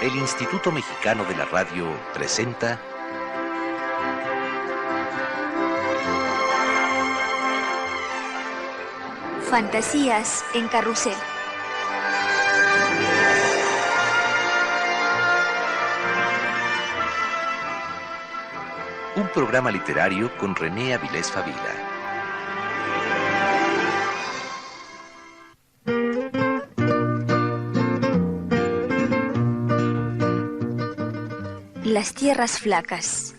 El Instituto Mexicano de la Radio presenta Fantasías en Carrusel. Un programa literario con René Avilés Favila. Las tierras flacas.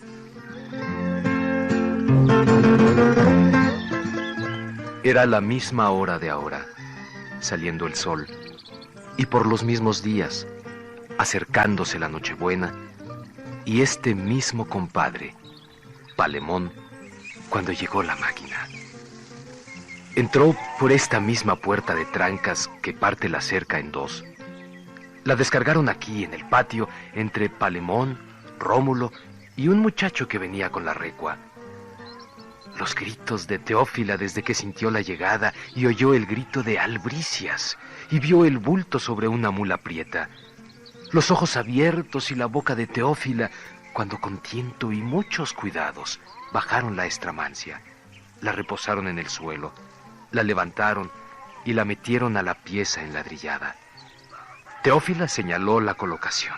Era la misma hora de ahora, saliendo el sol, y por los mismos días, acercándose la Nochebuena, y este mismo compadre, Palemón, cuando llegó la máquina. Entró por esta misma puerta de trancas que parte la cerca en dos. La descargaron aquí, en el patio, entre Palemón, Rómulo y un muchacho que venía con la recua. Los gritos de Teófila desde que sintió la llegada y oyó el grito de Albricias y vio el bulto sobre una mula prieta. Los ojos abiertos y la boca de Teófila cuando con tiento y muchos cuidados bajaron la estramancia, la reposaron en el suelo, la levantaron y la metieron a la pieza enladrillada. Teófila señaló la colocación.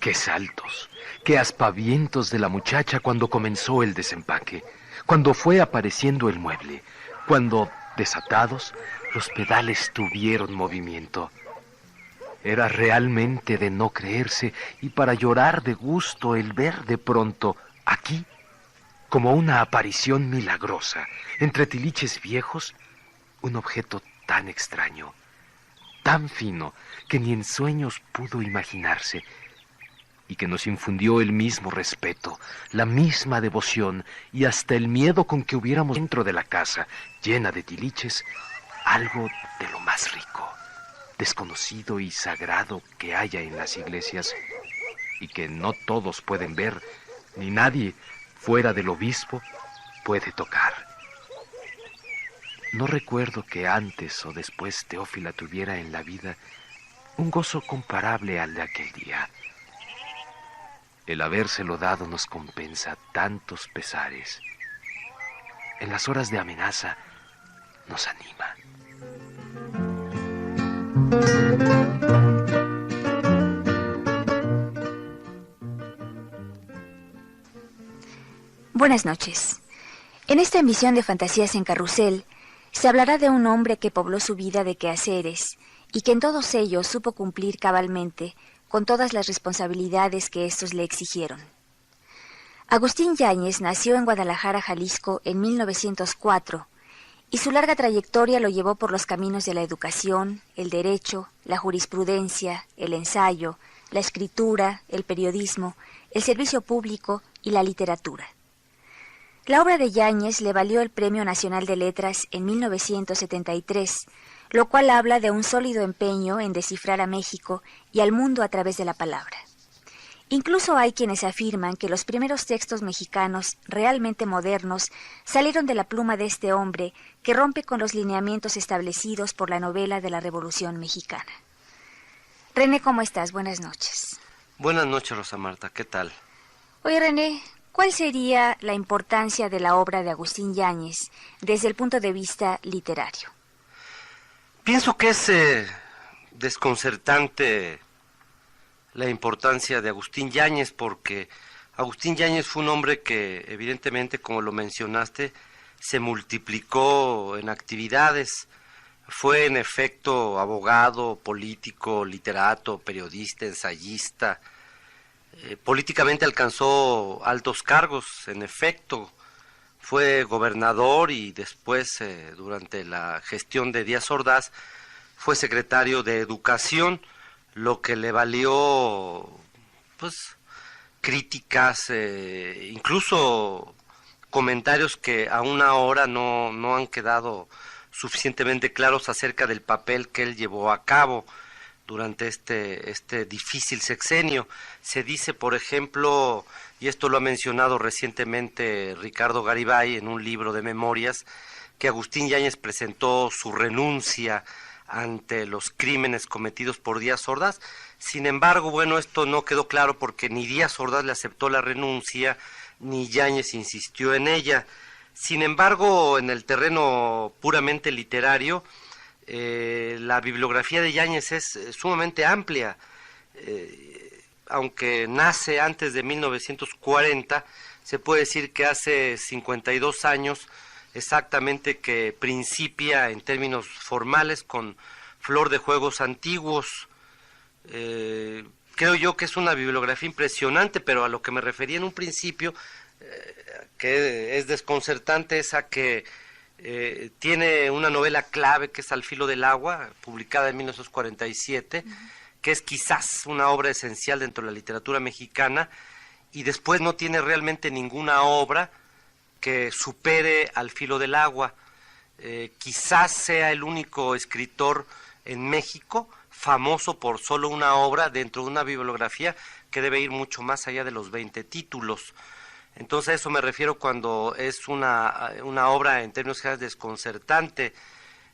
¡Qué saltos! ¡Qué aspavientos de la muchacha cuando comenzó el desempaque! Cuando fue apareciendo el mueble, cuando, desatados, los pedales tuvieron movimiento. Era realmente de no creerse y para llorar de gusto el ver de pronto, aquí, como una aparición milagrosa, entre tiliches viejos, un objeto tan extraño, tan fino, que ni en sueños pudo imaginarse, y que nos infundió el mismo respeto, la misma devoción y hasta el miedo con que hubiéramos dentro de la casa, llena de tiliches, algo de lo más rico, desconocido y sagrado que haya en las iglesias, y que no todos pueden ver, ni nadie, fuera del obispo, puede tocar. No recuerdo que antes o después Teófila tuviera en la vida un gozo comparable al de aquel día. El habérselo dado nos compensa tantos pesares. En las horas de amenaza nos anima. Buenas noches. En esta emisión de Fantasías en Carrusel se hablará de un hombre que pobló su vida de quehaceres y que en todos ellos supo cumplir cabalmente con todas las responsabilidades que éstos le exigieron. Agustín Yáñez nació en Guadalajara, Jalisco, en 1904, y su larga trayectoria lo llevó por los caminos de la educación, el derecho, la jurisprudencia, el ensayo, la escritura, el periodismo, el servicio público y la literatura. La obra de Yáñez le valió el Premio Nacional de Letras en 1973, lo cual habla de un sólido empeño en descifrar a México y al mundo a través de la palabra. Incluso hay quienes afirman que los primeros textos mexicanos realmente modernos salieron de la pluma de este hombre que rompe con los lineamientos establecidos por la novela de la Revolución Mexicana. René, ¿cómo estás? Buenas noches. Buenas noches, Rosa Marta. ¿Qué tal? Oye, René, ¿cuál sería la importancia de la obra de Agustín Yáñez desde el punto de vista literario? Pienso que es desconcertante la importancia de Agustín Yáñez, porque Agustín Yáñez fue un hombre que, evidentemente, como lo mencionaste, se multiplicó en actividades. Fue, en efecto, abogado, político, literato, periodista, ensayista. Políticamente alcanzó altos cargos, en efecto. Fue gobernador y después, durante la gestión de Díaz Ordaz, fue secretario de Educación, lo que le valió, pues, críticas, incluso comentarios que aún ahora no han quedado suficientemente claros acerca del papel que él llevó a cabo durante este difícil sexenio. Se dice, por ejemplo, y esto lo ha mencionado recientemente Ricardo Garibay en un libro de memorias, que Agustín Yáñez presentó su renuncia ante los crímenes cometidos por Díaz Ordaz, Sin embargo, bueno, esto no quedó claro porque ni Díaz Ordaz le aceptó la renuncia, ni Yáñez insistió en ella. Sin embargo, en el terreno puramente literario, la bibliografía de Yáñez es sumamente amplia. Aunque nace antes de 1940, se puede decir que hace 52 años exactamente que principia en términos formales con Flor de Juegos Antiguos. Creo yo que es una bibliografía impresionante, pero a lo que me refería en un principio, que es desconcertante, es a que tiene una novela clave que es Al filo del agua, publicada en 1947, que es quizás una obra esencial dentro de la literatura mexicana, y después no tiene realmente ninguna obra que supere Al filo del agua. Quizás sea el único escritor en México famoso por solo una obra dentro de una bibliografía que debe ir mucho más allá de los 20 títulos. Entonces a eso me refiero cuando es una obra en términos generales desconcertante.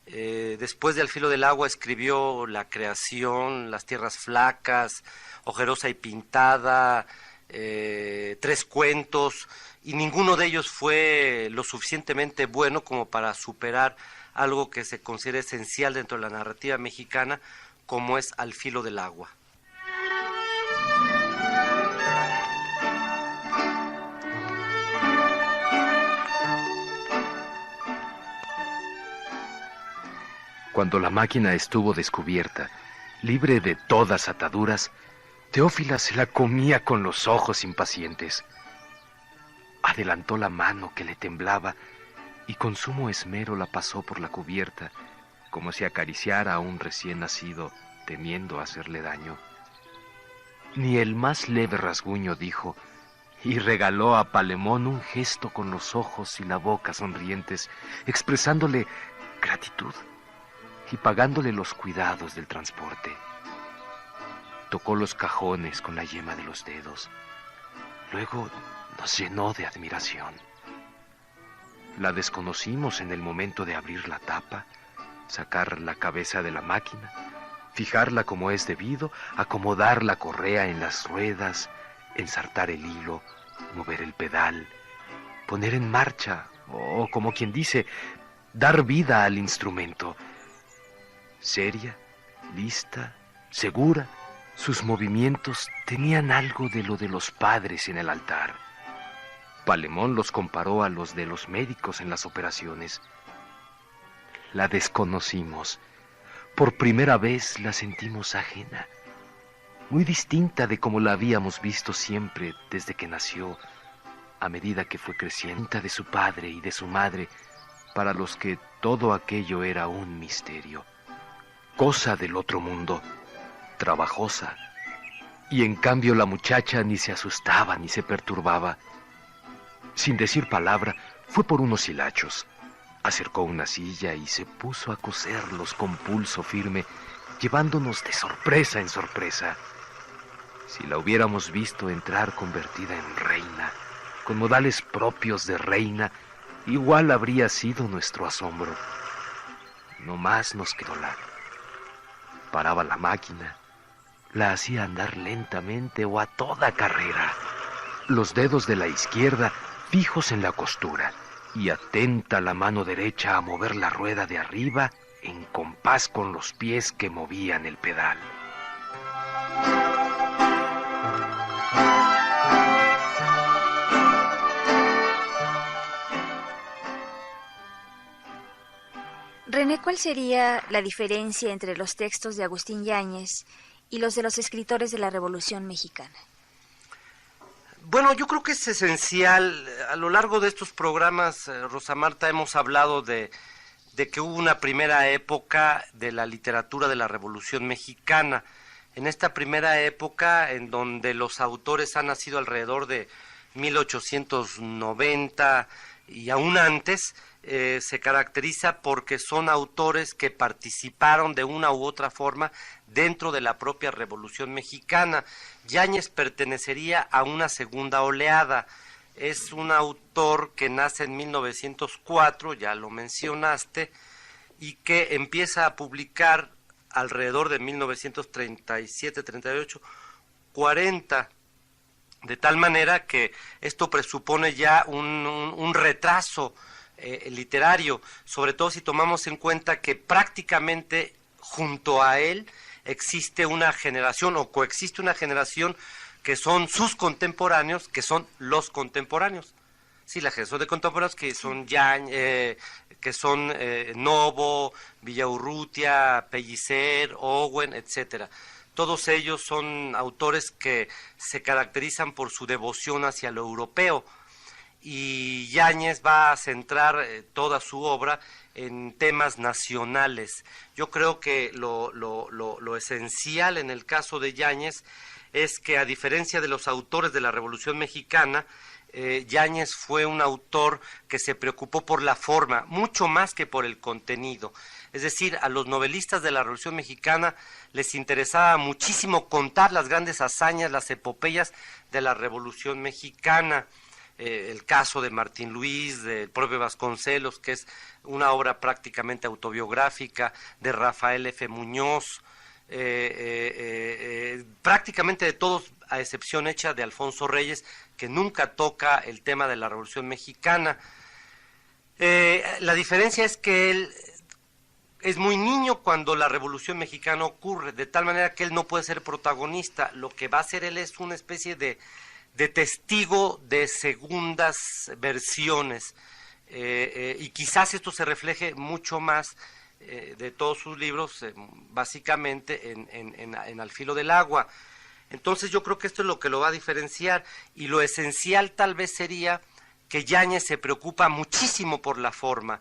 Después de Al filo del agua escribió La creación, Las tierras flacas, Ojerosa y pintada, 3 cuentos, y ninguno de ellos fue lo suficientemente bueno como para superar algo que se considera esencial dentro de la narrativa mexicana, como es Al filo del agua. Cuando la máquina estuvo descubierta, libre de todas ataduras, Teófila se la comía con los ojos impacientes. Adelantó la mano que le temblaba y con sumo esmero la pasó por la cubierta, como si acariciara a un recién nacido, temiendo hacerle daño. Ni el más leve rasguño dijo, y regaló a Palemón un gesto con los ojos y la boca sonrientes, expresándole gratitud y pagándole los cuidados del transporte. Tocó los cajones con la yema de los dedos. Luego nos llenó de admiración. La desconocimos en el momento de abrir la tapa, sacar la cabeza de la máquina, fijarla como es debido, acomodar la correa en las ruedas, ensartar el hilo, mover el pedal, poner en marcha, o como quien dice, dar vida al instrumento. Seria, lista, segura, sus movimientos tenían algo de lo de los padres en el altar. Palemón los comparó a los de los médicos en las operaciones. La desconocimos. Por primera vez la sentimos ajena, muy distinta de como la habíamos visto siempre desde que nació, a medida que fue creciente de su padre y de su madre, para los que todo aquello era un misterio. Cosa del otro mundo, trabajosa, y en cambio la muchacha ni se asustaba ni se perturbaba. Sin decir palabra, fue por unos hilachos, acercó una silla y se puso a coserlos con pulso firme, llevándonos de sorpresa en sorpresa. Si la hubiéramos visto entrar convertida en reina, con modales propios de reina, igual habría sido nuestro asombro. No más nos quedó la... Paraba la máquina, la hacía andar lentamente o a toda carrera, los dedos de la izquierda fijos en la costura y atenta la mano derecha a mover la rueda de arriba en compás con los pies que movían el pedal. René, ¿cuál sería la diferencia entre los textos de Agustín Yáñez y los de los escritores de la Revolución Mexicana? Bueno, yo creo que es esencial. A lo largo de estos programas, Rosa Marta, hemos hablado de que hubo una primera época de la literatura de la Revolución Mexicana. En esta primera época, en donde los autores han nacido alrededor de 1890 y aún antes, se caracteriza porque son autores que participaron de una u otra forma dentro de la propia Revolución Mexicana. Yáñez pertenecería a una segunda oleada. Es un autor que nace en 1904, ya lo mencionaste, y que empieza a publicar alrededor de 1937-38, 40, de tal manera que esto presupone ya un retraso literario, sobre todo si tomamos en cuenta que prácticamente junto a él existe una generación o coexiste una generación que son sus contemporáneos, que son los contemporáneos. Sí, la generación de contemporáneos que son Novo, Villaurrutia, Pellicer, Owen, etcétera. Todos ellos son autores que se caracterizan por su devoción hacia lo europeo, y Yáñez va a centrar toda su obra en temas nacionales. Yo creo que lo esencial en el caso de Yáñez es que, a diferencia de los autores de la Revolución Mexicana, Yáñez fue un autor que se preocupó por la forma, mucho más que por el contenido. Es decir, a los novelistas de la Revolución Mexicana les interesaba muchísimo contar las grandes hazañas, las epopeyas de la Revolución Mexicana. El caso de Martín Luis, del propio Vasconcelos, que es una obra prácticamente autobiográfica, de Rafael F. Muñoz, prácticamente de todos, a excepción hecha de Alfonso Reyes, que nunca toca el tema de la Revolución Mexicana. La diferencia es que él es muy niño cuando la Revolución Mexicana ocurre, de tal manera que él no puede ser protagonista. Lo que va a hacer él es una especie de testigo de segundas versiones, y quizás esto se refleje mucho más de todos sus libros, básicamente en Al filo del agua. Entonces yo creo que esto es lo que lo va a diferenciar, y lo esencial tal vez sería que Yáñez se preocupa muchísimo por la forma.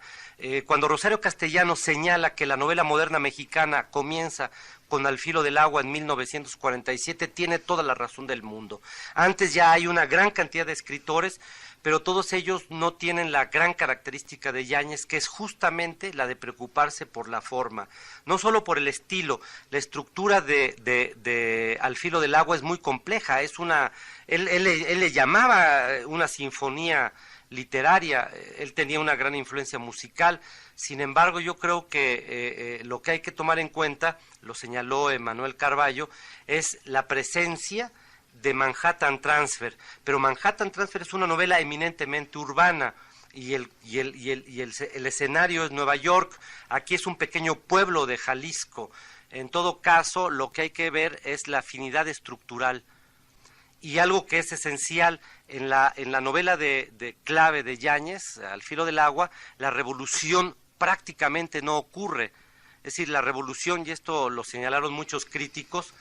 Cuando Rosario Castellanos señala que la novela moderna mexicana comienza con Al filo del agua en 1947, tiene toda la razón del mundo. Antes ya hay una gran cantidad de escritores, pero todos ellos no tienen la gran característica de Yáñez, que es justamente la de preocuparse por la forma, no solo por el estilo. La estructura de Al filo del agua es muy compleja, es él le llamaba una sinfonía literaria, él tenía una gran influencia musical. Sin embargo, yo creo que lo que hay que tomar en cuenta, lo señaló Emanuel Carballo, es la presencia de Manhattan Transfer. Pero Manhattan Transfer es una novela eminentemente urbana, y el escenario es Nueva York. Aquí es un pequeño pueblo de Jalisco. En todo caso, lo que hay que ver es la afinidad estructural. Y algo que es esencial en la novela de clave de Yáñez, Al filo del agua, la revolución prácticamente no ocurre. Es decir, la revolución, y esto lo señalaron muchos críticos,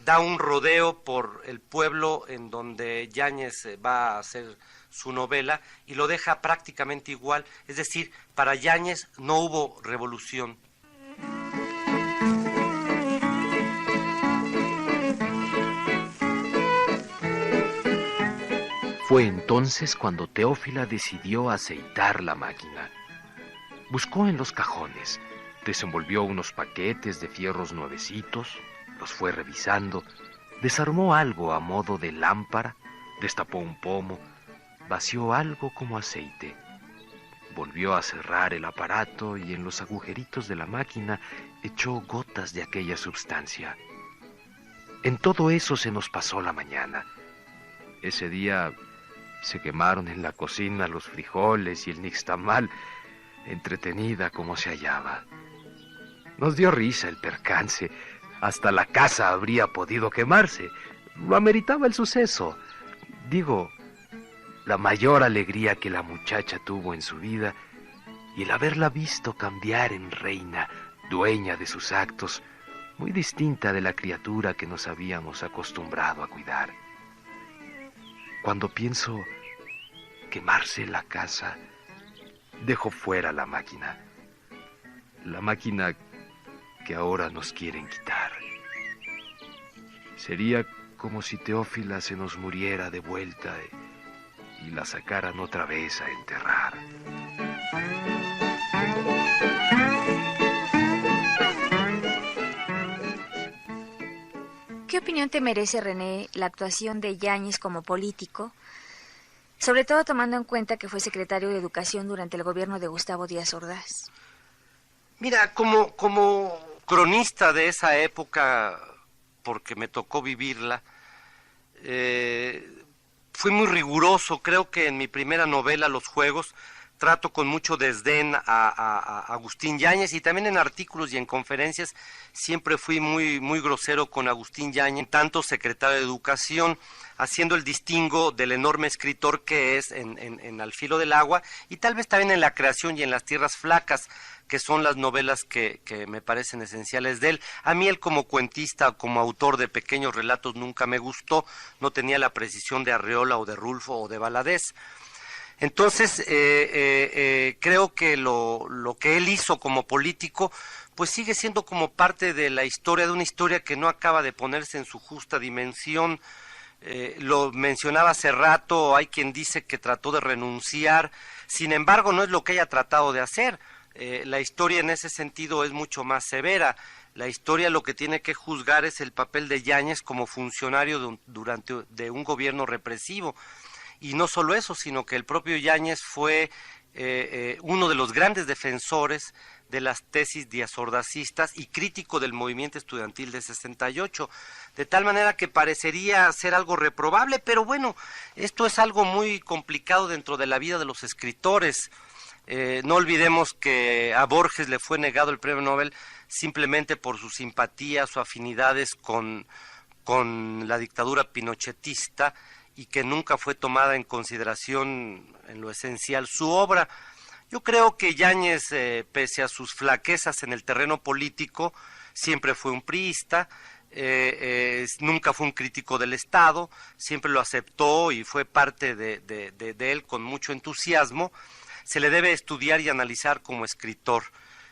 da un rodeo por el pueblo en donde Yáñez va a hacer su novela, y lo deja prácticamente igual. Es decir, para Yáñez no hubo revolución. Fue entonces cuando Teófila decidió aceitar la máquina. Buscó en los cajones, desenvolvió unos paquetes de fierros nuevecitos, los fue revisando, desarmó algo a modo de lámpara, destapó un pomo, vació algo como aceite, volvió a cerrar el aparato y en los agujeritos de la máquina echó gotas de aquella sustancia. En todo eso se nos pasó la mañana. Ese día se quemaron en la cocina los frijoles y el nixtamal, entretenida como se hallaba. Nos dio risa el percance. Hasta la casa habría podido quemarse. Lo ameritaba el suceso. Digo, la mayor alegría que la muchacha tuvo en su vida, y el haberla visto cambiar en reina, dueña de sus actos, muy distinta de la criatura que nos habíamos acostumbrado a cuidar. Cuando pienso quemarse la casa, dejo fuera la máquina que ahora nos quieren quitar. Sería como si Teófila se nos muriera de vuelta y la sacaran otra vez a enterrar. ¿Qué opinión te merece, René, la actuación de Yáñez como político, sobre todo tomando en cuenta que fue secretario de Educación durante el gobierno de Gustavo Díaz Ordaz? Mira, como cronista de esa época, porque me tocó vivirla, fui muy riguroso. Creo que en mi primera novela, Los Juegos, trato con mucho desdén a Agustín Yáñez, y también en artículos y en conferencias siempre fui muy grosero con Agustín Yáñez, tanto secretario de Educación, haciendo el distingo del enorme escritor que es en Al filo del agua, y tal vez también en La creación y en Las tierras flacas, que son las novelas que me parecen esenciales de él. A mí él como cuentista, como autor de pequeños relatos, nunca me gustó, no tenía la precisión de Arreola o de Rulfo o de Valadez. Entonces, creo que lo que él hizo como político, pues sigue siendo como parte de la historia, de una historia que no acaba de ponerse en su justa dimensión. Lo mencionaba hace rato, hay quien dice que trató de renunciar, sin embargo no es lo que haya tratado de hacer. La historia en ese sentido es mucho más severa. La historia lo que tiene que juzgar es el papel de Yáñez como funcionario de un gobierno represivo. Y no solo eso, sino que el propio Yáñez fue uno de los grandes defensores de las tesis diazordacistas y crítico del movimiento estudiantil de 68, de tal manera que parecería ser algo reprobable, pero bueno, esto es algo muy complicado dentro de la vida de los escritores. No olvidemos que a Borges le fue negado el premio Nobel simplemente por sus simpatías o afinidades con la dictadura pinochetista, y que nunca fue tomada en consideración en lo esencial su obra. Yo creo que Yáñez, pese a sus flaquezas en el terreno político, siempre fue un priista, nunca fue un crítico del Estado, siempre lo aceptó y fue parte de él con mucho entusiasmo. Se le debe estudiar y analizar como escritor.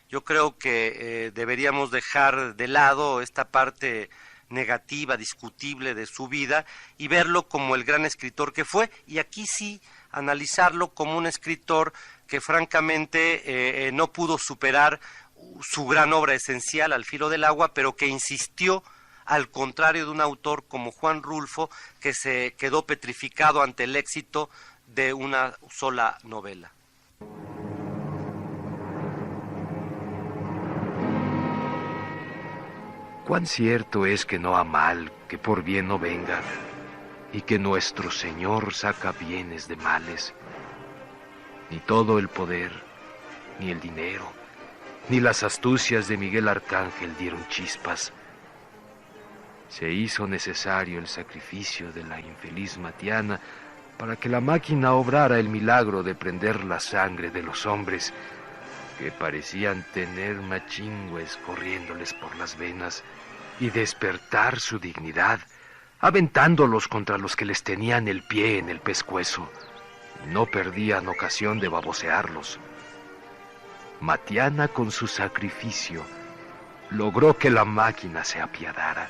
Yo creo que deberíamos dejar de lado esta parte negativa, discutible de su vida, y verlo como el gran escritor que fue, y aquí sí analizarlo como un escritor que francamente no pudo superar su gran obra esencial, Al filo del agua, pero que insistió, al contrario de un autor como Juan Rulfo, que se quedó petrificado ante el éxito de una sola novela. Cuán cierto es que no ha mal que por bien no venga, y que nuestro Señor saca bienes de males. Ni todo el poder, ni el dinero, ni las astucias de Miguel Arcángel dieron chispas. Se hizo necesario el sacrificio de la infeliz Matiana para que la máquina obrara el milagro de prender la sangre de los hombres, que parecían tener machingües corriéndoles por las venas, y despertar su dignidad, aventándolos contra los que les tenían el pie en el pescuezo. No perdían ocasión de babosearlos. Matiana, con su sacrificio, logró que la máquina se apiadara,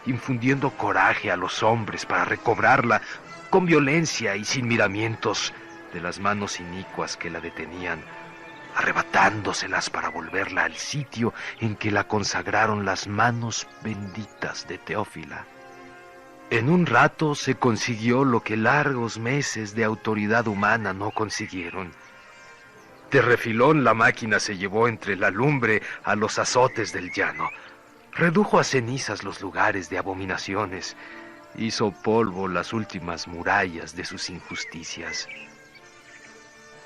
infundiendo coraje a los hombres para recobrarla con violencia y sin miramientos de las manos inicuas que la detenían, arrebatándoselas para volverla al sitio en que la consagraron las manos benditas de Teófila. En un rato se consiguió lo que largos meses de autoridad humana no consiguieron. De refilón la máquina se llevó entre la lumbre a los azotes del llano, redujo a cenizas los lugares de abominaciones, hizo polvo las últimas murallas de sus injusticias.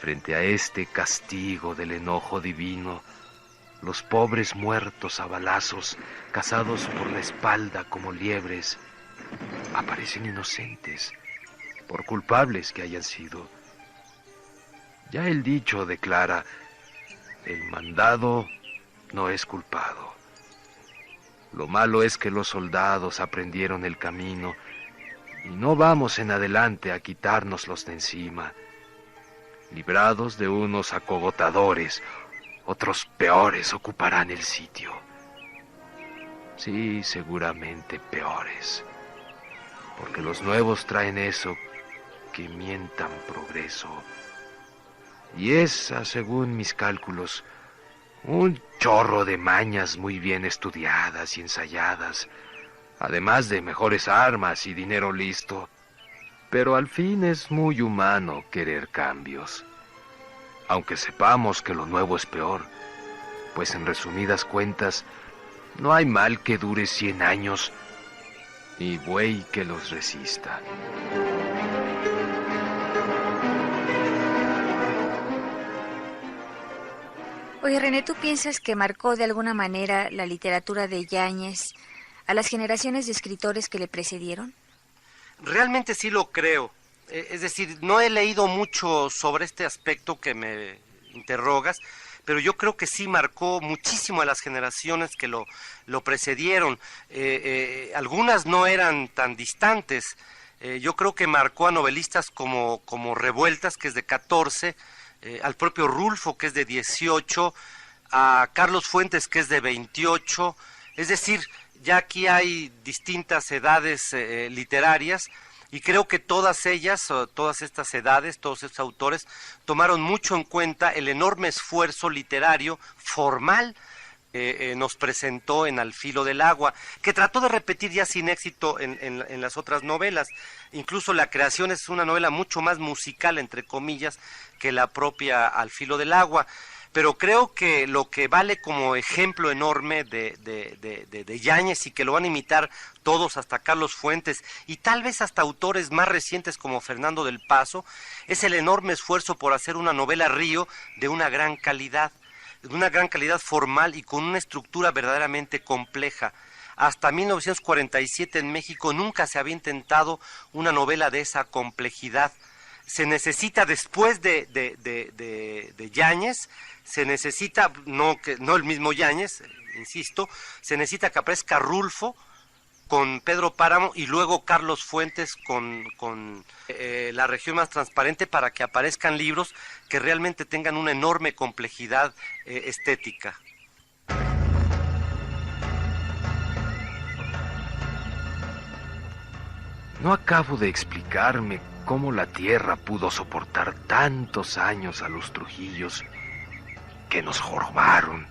Frente a este castigo del enojo divino, los pobres muertos a balazos, cazados por la espalda como liebres, aparecen inocentes, por culpables que hayan sido. Ya el dicho declara: el mandado no es culpado. Lo malo es que los soldados aprendieron el camino y no vamos en adelante a quitárnoslos de encima. Librados de unos acogotadores, otros peores ocuparán el sitio. Sí, seguramente peores, porque los nuevos traen eso que mientan progreso. Y esa, según mis cálculos, un chorro de mañas muy bien estudiadas y ensayadas, además de mejores armas y dinero listo. Pero al fin es muy humano querer cambios, aunque sepamos que lo nuevo es peor, pues en resumidas cuentas, No hay mal que dure 100 años, ni buey que los resista. Oye, René, ¿tú piensas que marcó de alguna manera la literatura de Yáñez a las generaciones de escritores que le precedieron? Realmente sí lo creo. Es decir, no he leído mucho sobre este aspecto que me interrogas, pero yo creo que sí marcó muchísimo a las generaciones que lo precedieron. Algunas no eran tan distantes. Yo creo que marcó a novelistas como Revueltas, que es de 14, al propio Rulfo, que es de 18, a Carlos Fuentes, que es de 28. Es decir, ya aquí hay distintas edades literarias, y creo que todas ellas, todas estas edades, todos estos autores, tomaron mucho en cuenta el enorme esfuerzo literario, formal, nos presentó en Al filo del agua, que trató de repetir ya sin éxito en las otras novelas. Incluso La creación es una novela mucho más musical, entre comillas, que la propia Al filo del agua. Pero creo que lo que vale como ejemplo enorme de Yáñez, y que lo van a imitar todos, hasta Carlos Fuentes, y tal vez hasta autores más recientes como Fernando del Paso, es el enorme esfuerzo por hacer una novela río de una gran calidad formal y con una estructura verdaderamente compleja. Hasta 1947 en México nunca se había intentado una novela de esa complejidad. Se necesita, después de Yáñez, se necesita, no el mismo Yáñez, insisto, se necesita que aparezca Rulfo con Pedro Páramo y luego Carlos Fuentes con La región más transparente, para que aparezcan libros que realmente tengan una enorme complejidad estética. No acabo de explicarme cómo la tierra pudo soportar tantos años a los Trujillos, que nos jorobaron,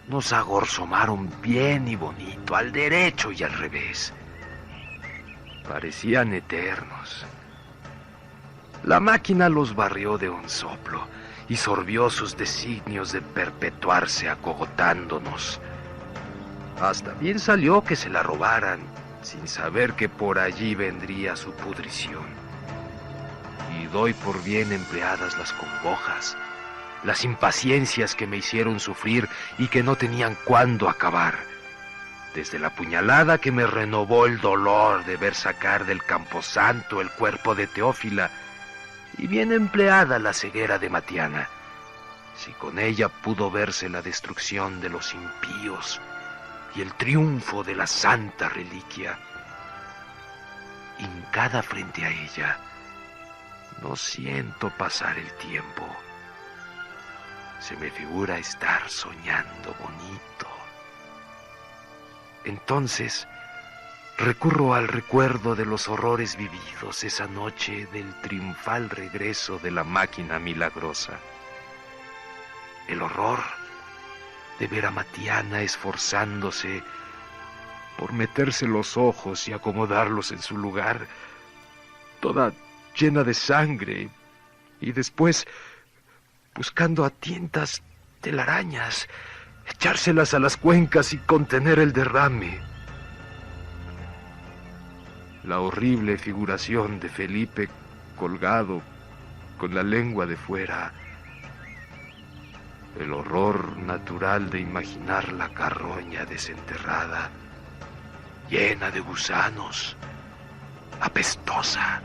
nos agorzomaron bien y bonito, al derecho y al revés. Parecían eternos. La máquina los barrió de un soplo y sorbió sus designios de perpetuarse acogotándonos. Hasta bien salió que se la robaran, sin saber que por allí vendría su pudrición. Y doy por bien empleadas las congojas, las impaciencias que me hicieron sufrir y que no tenían cuándo acabar. Desde la puñalada que me renovó el dolor de ver sacar del camposanto el cuerpo de Teófila, y bien empleada la ceguera de Matiana, si con ella pudo verse la destrucción de los impíos y el triunfo de la santa reliquia. Hincada frente a ella, no siento pasar el tiempo. Se me figura estar soñando bonito. Entonces recurro al recuerdo de los horrores vividos esa noche del triunfal regreso de la máquina milagrosa. El horror de ver a Matiana esforzándose por meterse los ojos y acomodarlos en su lugar, toda llena de sangre, y después, buscando a tientas telarañas, echárselas a las cuencas y contener el derrame. La horrible figuración de Felipe colgado con la lengua de fuera, el horror natural de imaginar la carroña desenterrada, llena de gusanos, apestosa,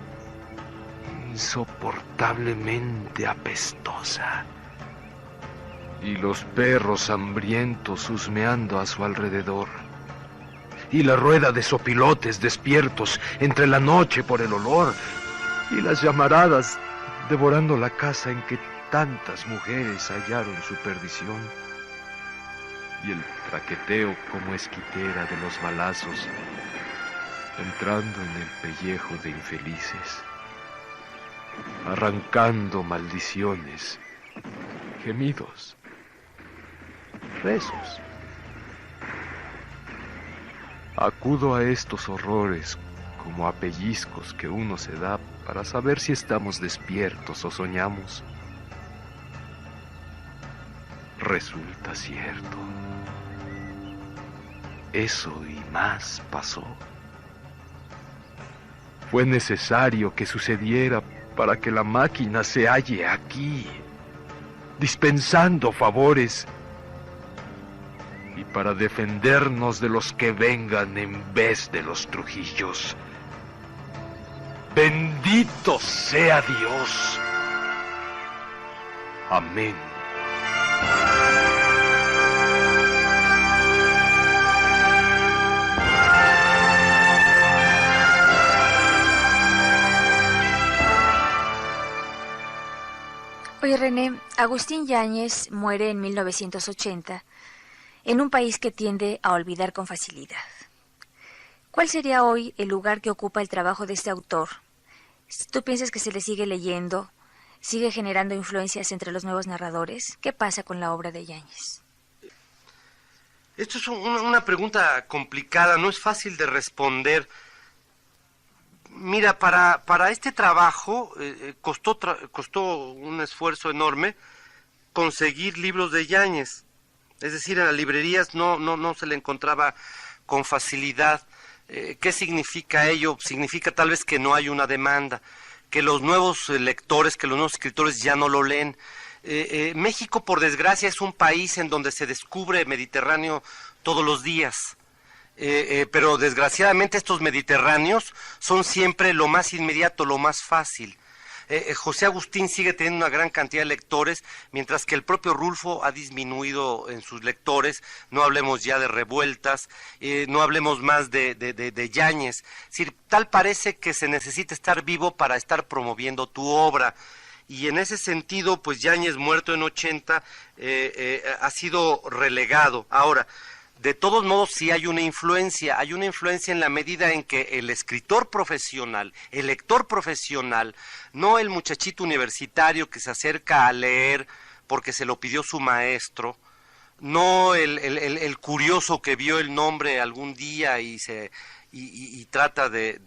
insoportablemente apestosa, y los perros hambrientos husmeando a su alrededor, y la rueda de sopilotes despiertos entre la noche por el olor, y las llamaradas devorando la casa en que tantas mujeres hallaron su perdición, y el traqueteo como esquitera de los balazos entrando en el pellejo de infelices, arrancando maldiciones, gemidos, rezos. Acudo a estos horrores como a pellizcos que uno se da para saber si estamos despiertos o soñamos. Resulta cierto. eso y más pasó. Fue necesario que sucediera para que la máquina se halle aquí, dispensando favores, y para defendernos de los que vengan en vez de los Trujillos. Bendito sea Dios. Amén. Oye, René, Agustín Yáñez muere en 1980 en un país que tiende a olvidar con facilidad. ¿Cuál sería hoy el lugar que ocupa el trabajo de este autor? ¿Tú piensas que se le sigue leyendo? ¿Sigue generando influencias entre los nuevos narradores? ¿Qué pasa con la obra de Yáñez? Esto es una pregunta complicada, no es fácil de responder. Mira, para este trabajo costó un esfuerzo enorme conseguir libros de Yáñez. Es decir, en las librerías no se le encontraba con facilidad. ¿Qué significa ello? Significa tal vez que no hay una demanda, que los nuevos lectores, que los nuevos escritores ya no lo leen. México, por desgracia, es un país en donde se descubre Mediterráneo todos los días. Pero desgraciadamente estos mediterráneos son siempre lo más inmediato, lo más fácil. José Agustín sigue teniendo una gran cantidad de lectores, mientras que el propio Rulfo ha disminuido en sus lectores. No hablemos ya de Revueltas, no hablemos más de Yáñez. Es decir, tal parece que se necesita estar vivo para estar promoviendo tu obra. Y en ese sentido, pues Yáñez, muerto en 80, ha sido relegado. Ahora, de todos modos, sí hay una influencia en la medida en que el escritor profesional, el lector profesional, no el muchachito universitario que se acerca a leer porque se lo pidió su maestro, no el curioso que vio el nombre algún día y trata de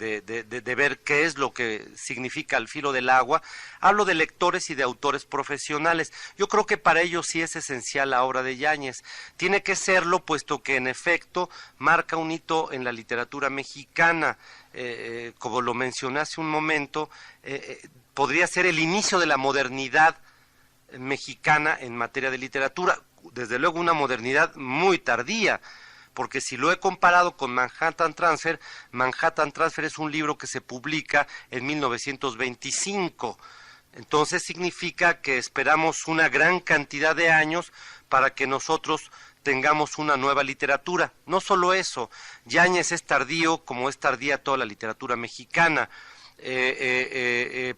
ver qué es lo que significa Al filo del agua. Hablo de lectores y de autores profesionales. Yo creo que para ellos sí es esencial la obra de Yáñez. Tiene que serlo, puesto que en efecto marca un hito en la literatura mexicana. Como lo mencioné hace un momento, podría ser el inicio de la modernidad mexicana en materia de literatura. Desde luego una modernidad muy tardía, porque si lo he comparado con Manhattan Transfer es un libro que se publica en 1925. Entonces significa que esperamos una gran cantidad de años para que nosotros tengamos una nueva literatura. No solo eso, Yáñez es tardío como es tardía toda la literatura mexicana.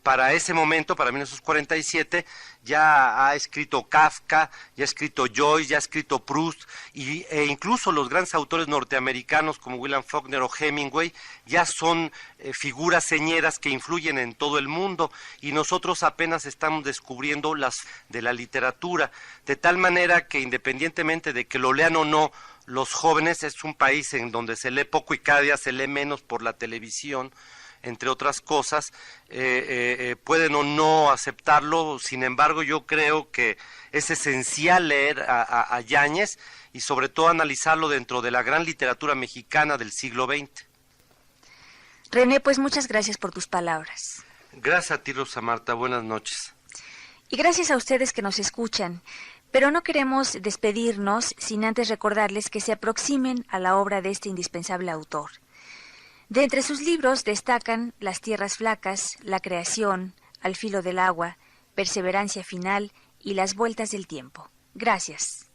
Para ese momento, para 1947, ya ha escrito Kafka, ya ha escrito Joyce, ya ha escrito Proust, e incluso los grandes autores norteamericanos como William Faulkner o Hemingway ya son figuras señeras que influyen en todo el mundo, y nosotros apenas estamos descubriendo las de la literatura, de tal manera que independientemente de que lo lean o no los jóvenes, es un país en donde se lee poco y cada día se lee menos por la televisión, entre otras cosas, pueden o no aceptarlo. Sin embargo, yo creo que es esencial leer a Yáñez y sobre todo analizarlo dentro de la gran literatura mexicana del siglo XX. René, pues muchas gracias por tus palabras. Gracias a ti, Rosa Marta. Buenas noches. Y gracias a ustedes que nos escuchan. Pero no queremos despedirnos sin antes recordarles que se aproximen a la obra de este indispensable autor. De entre sus libros destacan Las tierras flacas, La creación, Al filo del agua, Perseverancia final y Las vueltas del tiempo. Gracias.